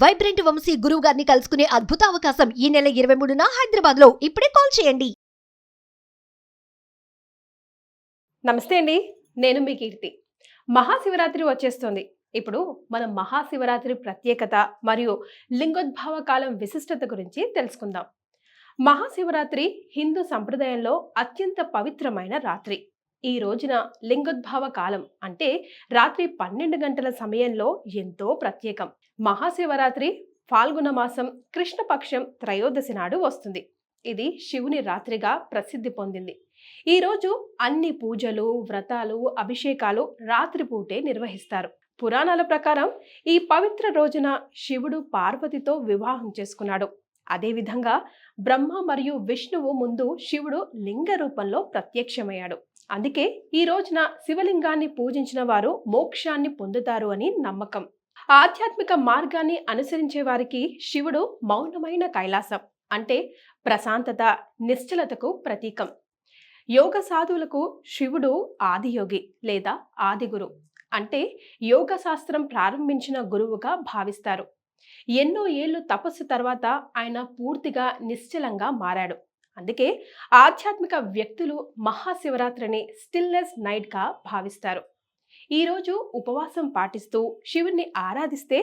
Vibrant Vamsi గురువు గారిని కలుసుకునే అద్భుత అవకాశం ఈ నెల 23న హైదరాబాద్ లో. ఇప్పుడే కాల్ చేయండి. నమస్తే అండి, నేను మీ కీర్తి. మహాశివరాత్రి వచ్చేస్తుంది. ఇప్పుడు మనం మహాశివరాత్రి ప్రత్యేకత మరియు లింగోద్భవ కాలం విశిష్టత గురించి తెలుసుకుందాం. మహాశివరాత్రి హిందూ సంప్రదాయంలో అత్యంత పవిత్రమైన రాత్రి. ఈ రోజున లింగోద్భవ కాలం అంటే రాత్రి 12 గంటల సమయంలో ఎంతో ప్రత్యేకం. మహాశివరాత్రి ఫాల్గుణ మాసం కృష్ణపక్షం త్రయోదశి నాడు వస్తుంది. ఇది శివుని రాత్రిగా ప్రసిద్ధి పొందింది. ఈ రోజు అన్ని పూజలు, వ్రతాలు, అభిషేకాలు రాత్రిపూటే నిర్వహిస్తారు. పురాణాల ప్రకారం ఈ పవిత్ర రోజున శివుడు పార్వతితో వివాహం చేసుకున్నాడు. అదేవిధంగా బ్రహ్మ మరియు విష్ణువు ముందు శివుడు లింగ రూపంలో ప్రత్యక్షమయ్యాడు. అందుకే ఈ రోజున శివలింగాన్ని పూజించిన వారు మోక్షాన్ని పొందుతారు అని నమ్మకం. ఆధ్యాత్మిక మార్గాన్ని అనుసరించే వారికి శివుడు మౌనమైన కైలాసం అంటే ప్రశాంతత, నిశ్చలతకు ప్రతీకం. యోగ సాధువులకు శివుడు ఆదియోగి లేదా ఆదిగురు అంటే యోగ శాస్త్రం ప్రారంభించిన గురువుగా భావిస్తారు. ఎన్నో ఏళ్ళు తపస్సు తర్వాత ఆయన పూర్తిగా నిశ్చలంగా మారాడు. అందుకే ఆధ్యాత్మిక వ్యక్తులు మహాశివరాత్రిని స్టిల్నెస్ నైట్గా భావిస్తారు. ఈరోజు ఉపవాసం పాటిస్తూ శివుణ్ణి ఆరాధిస్తే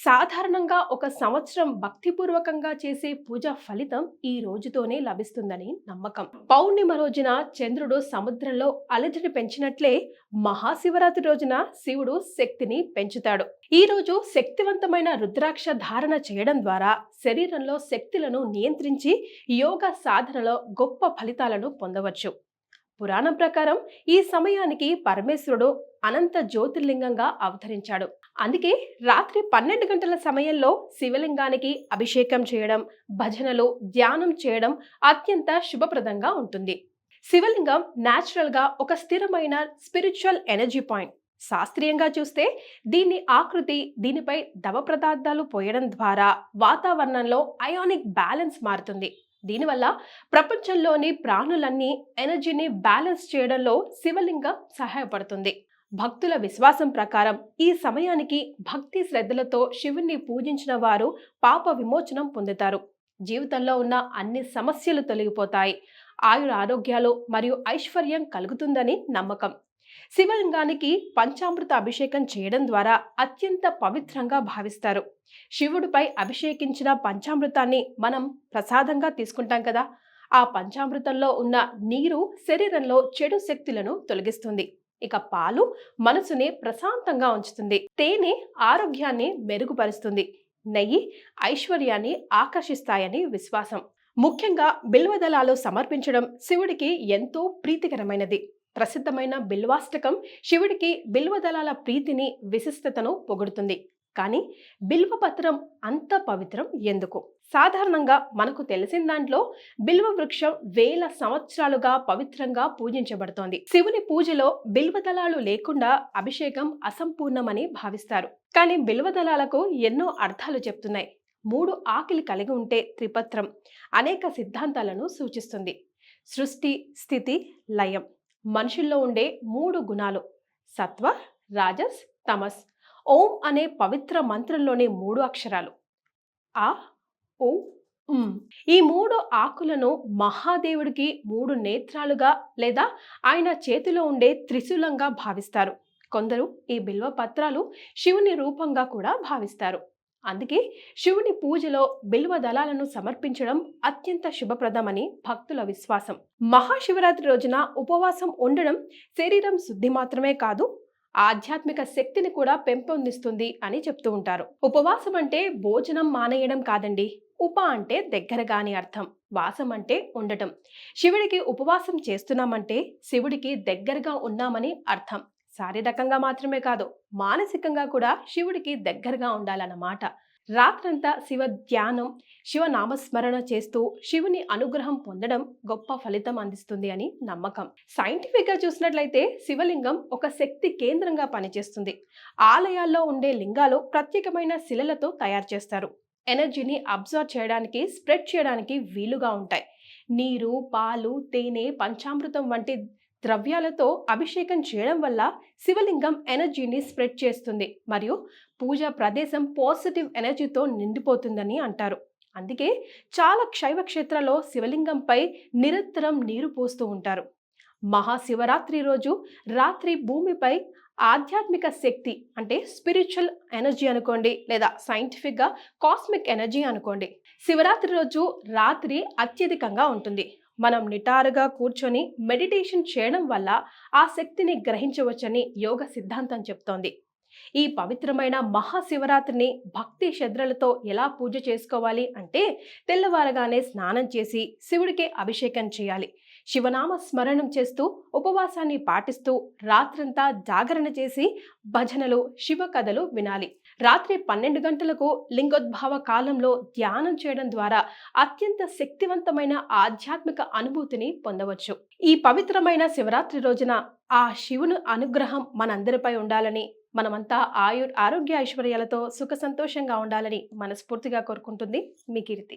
సాధారణంగా ఒక సంవత్సరం భక్తిపూర్వకంగా చేసే పూజ ఫలితం ఈ రోజుతోనే లభిస్తుందని నమ్మకం. పౌర్ణిమ రోజున చంద్రుడు సముద్రంలో అలజడి పెంచినట్లే మహాశివరాత్రి రోజున శివుడు శక్తిని పెంచుతాడు. ఈ రోజు శక్తివంతమైన రుద్రాక్ష ధారణ చేయడం ద్వారా శరీరంలో శక్తులను నియంత్రించి యోగ సాధనలో గొప్ప ఫలితాలను పొందవచ్చు. పురాణం ప్రకారం ఈ సమయానికి పరమేశ్వరుడు అనంత జ్యోతిర్లింగంగా అవతరించాడు. అందుకే రాత్రి 12 గంటల సమయంలో శివలింగానికి అభిషేకం చేయడం, భజనలు, ధ్యానం చేయడం అత్యంత శుభప్రదంగా ఉంటుంది. శివలింగం న్యాచురల్గా ఒక స్థిరమైన స్పిరిచువల్ ఎనర్జీ పాయింట్. శాస్త్రీయంగా చూస్తే దీని ఆకృతి, దీనిపై ద్రవ పదార్థాలు పోయడం ద్వారా వాతావరణంలో అయానిక్ బ్యాలెన్స్ మారుతుంది. దీనివల్ల ప్రపంచంలోని ప్రాణులన్నీ ఎనర్జీని బ్యాలెన్స్ చేయడంలో శివలింగం సహాయపడుతుంది. భక్తుల విశ్వాసం ప్రకారం ఈ సమయానికి భక్తి శ్రద్ధలతో శివుణ్ణి పూజించిన వారు పాప విమోచనం పొందుతారు. జీవితంలో ఉన్న అన్ని సమస్యలు తొలగిపోతాయి. ఆయుర ఆరోగ్యాలు మరియు ఐశ్వర్యం కలుగుతుందని నమ్మకం. శివలింగానికి పంచామృత అభిషేకం చేయడం ద్వారా అత్యంత పవిత్రంగా భావిస్తారు. శివుడిపై అభిషేకించిన పంచామృతాన్ని మనం ప్రసాదంగా తీసుకుంటాం కదా, ఆ పంచామృతంలో ఉన్న నీరు శరీరంలో చెడు శక్తులను తొలగిస్తుంది. ఇక పాలు మనసుని ప్రశాంతంగా ఉంచుతుంది. తేనె ఆరోగ్యాన్ని మెరుగుపరుస్తుంది. నెయ్యి ఐశ్వర్యాన్ని ఆకర్షిస్తాయని విశ్వాసం. ముఖ్యంగా బిల్వదళాలు సమర్పించడం శివుడికి ఎంతో ప్రీతికరమైనది. ప్రసిద్ధమైన బిల్వాష్టకం శివుడికి బిల్వదళాల ప్రీతిని, విశిష్టతను పొగుడుతుంది. కానీ బిల్వపత్రం అంత పవిత్రం ఎందుకు? సాధారణంగా మనకు తెలిసిన దాంట్లో బిల్వ వృక్షం వేల సంవత్సరాలుగా పవిత్రంగా పూజించబడుతోంది. శివుని పూజలో బిల్వదళాలు లేకుండా అభిషేకం అసంపూర్ణమని భావిస్తారు. కానీ బిల్వదళాలకు ఎన్నో అర్థాలు చెప్తున్నాయి. 3 ఆకులు కలిగి ఉంటే త్రిపత్రం అనేక సిద్ధాంతాలను సూచిస్తుంది. సృష్టి, స్థితి, లయం. మనుషుల్లో ఉండే 3 గుణాలు సత్వ, రాజస్, తమస్. ఓం అనే పవిత్ర మంత్రంలోని 3 అక్షరాలు ఆ, ఓ, ఉం. ఈ 3 ఆకులను మహాదేవుడికి 3 నేత్రాలుగా లేదా ఆయన చేతిలో ఉండే త్రిశూలంగా భావిస్తారు. కొందరు ఈ బిల్వ పత్రాలు శివుని రూపంగా కూడా భావిస్తారు. అందుకే శివుని పూజలో బిల్వ దళాలను సమర్పించడం అత్యంత శుభప్రదమని భక్తుల విశ్వాసం. మహాశివరాత్రి రోజున ఉపవాసం ఉండడం శరీరం శుద్ధి మాత్రమే కాదు, ఆధ్యాత్మిక శక్తిని కూడా పెంపొందిస్తుంది అని చెప్తూ ఉంటారు. ఉపవాసం అంటే భోజనం మానేయడం కాదండి. ఉప అంటే దగ్గరగా అని అర్థం. వాసం అంటే ఉండటం. శివుడికి ఉపవాసం చేస్తున్నామంటే శివుడికి దగ్గరగా ఉన్నామని అర్థం. శారీరకంగా మాత్రమే కాదు, మానసికంగా కూడా శివుడికి దగ్గరగా ఉండాలన్నమాట. రాత్రంతా శివ ధ్యానం, శివనామస్మరణ చేస్తూ శివుని అనుగ్రహం పొందడం గొప్ప ఫలితం అందిస్తుంది అని నమ్మకం. సైంటిఫిక్ గా చూసినట్లయితే శివలింగం ఒక శక్తి కేంద్రంగా పనిచేస్తుంది. ఆలయాల్లో ఉండే లింగాలు ప్రత్యేకమైన శిలలతో తయారు చేస్తారు. ఎనర్జీని అబ్జర్వ్ చేయడానికి, స్ప్రెడ్ చేయడానికి వీలుగా ఉంటాయి. నీరు, పాలు, తేనె, పంచామృతం వంటి ద్రవ్యాలతో అభిషేకం చేయడం వల్ల శివలింగం ఎనర్జీని స్ప్రెడ్ చేస్తుంది మరియు పూజా ప్రదేశం పాజిటివ్ ఎనర్జీతో నిండిపోతుందని అంటారు. అందుకే చాలా శైవ క్షేత్రాల్లో శివలింగంపై నిరంతరం నీరు పోస్తూ ఉంటారు. మహాశివరాత్రి రోజు రాత్రి భూమిపై ఆధ్యాత్మిక శక్తి అంటే స్పిరిచువల్ ఎనర్జీ అనుకోండి, లేదా సైంటిఫిక్గా కాస్మిక్ ఎనర్జీ అనుకోండి. శివరాత్రి రోజు రాత్రి అత్యధికంగా ఉంటుంది. మనం నిటారుగా కూర్చొని మెడిటేషన్ చేయడం వల్ల ఆ శక్తిని గ్రహించవచ్చని యోగ సిద్ధాంతం చెప్తోంది. ఈ పవిత్రమైన మహాశివరాత్రిని భక్తి శ్రద్ధలతో ఎలా పూజ చేసుకోవాలి అంటే, తెల్లవారగానే స్నానం చేసి శివుడికి అభిషేకం చేయాలి. శివనామ స్మరణం చేస్తూ ఉపవాసాన్ని పాటిస్తూ రాత్రంతా జాగరణ చేసి భజనలు, శివ కథలు వినాలి. రాత్రి 12 గంటలకు లింగోద్భవ కాలంలో ధ్యానం చేయడం ద్వారా అత్యంత శక్తివంతమైన ఆధ్యాత్మిక అనుభూతిని పొందవచ్చు. ఈ పవిత్రమైన శివరాత్రి రోజున ఆ శివుని అనుగ్రహం మనందరిపై ఉండాలని, మనమంతా ఆరోగ్య ఐశ్వర్యాలతో సుఖ సంతోషంగా ఉండాలని మనస్ఫూర్తిగా కోరుకుంటుంది మీ కీర్తి.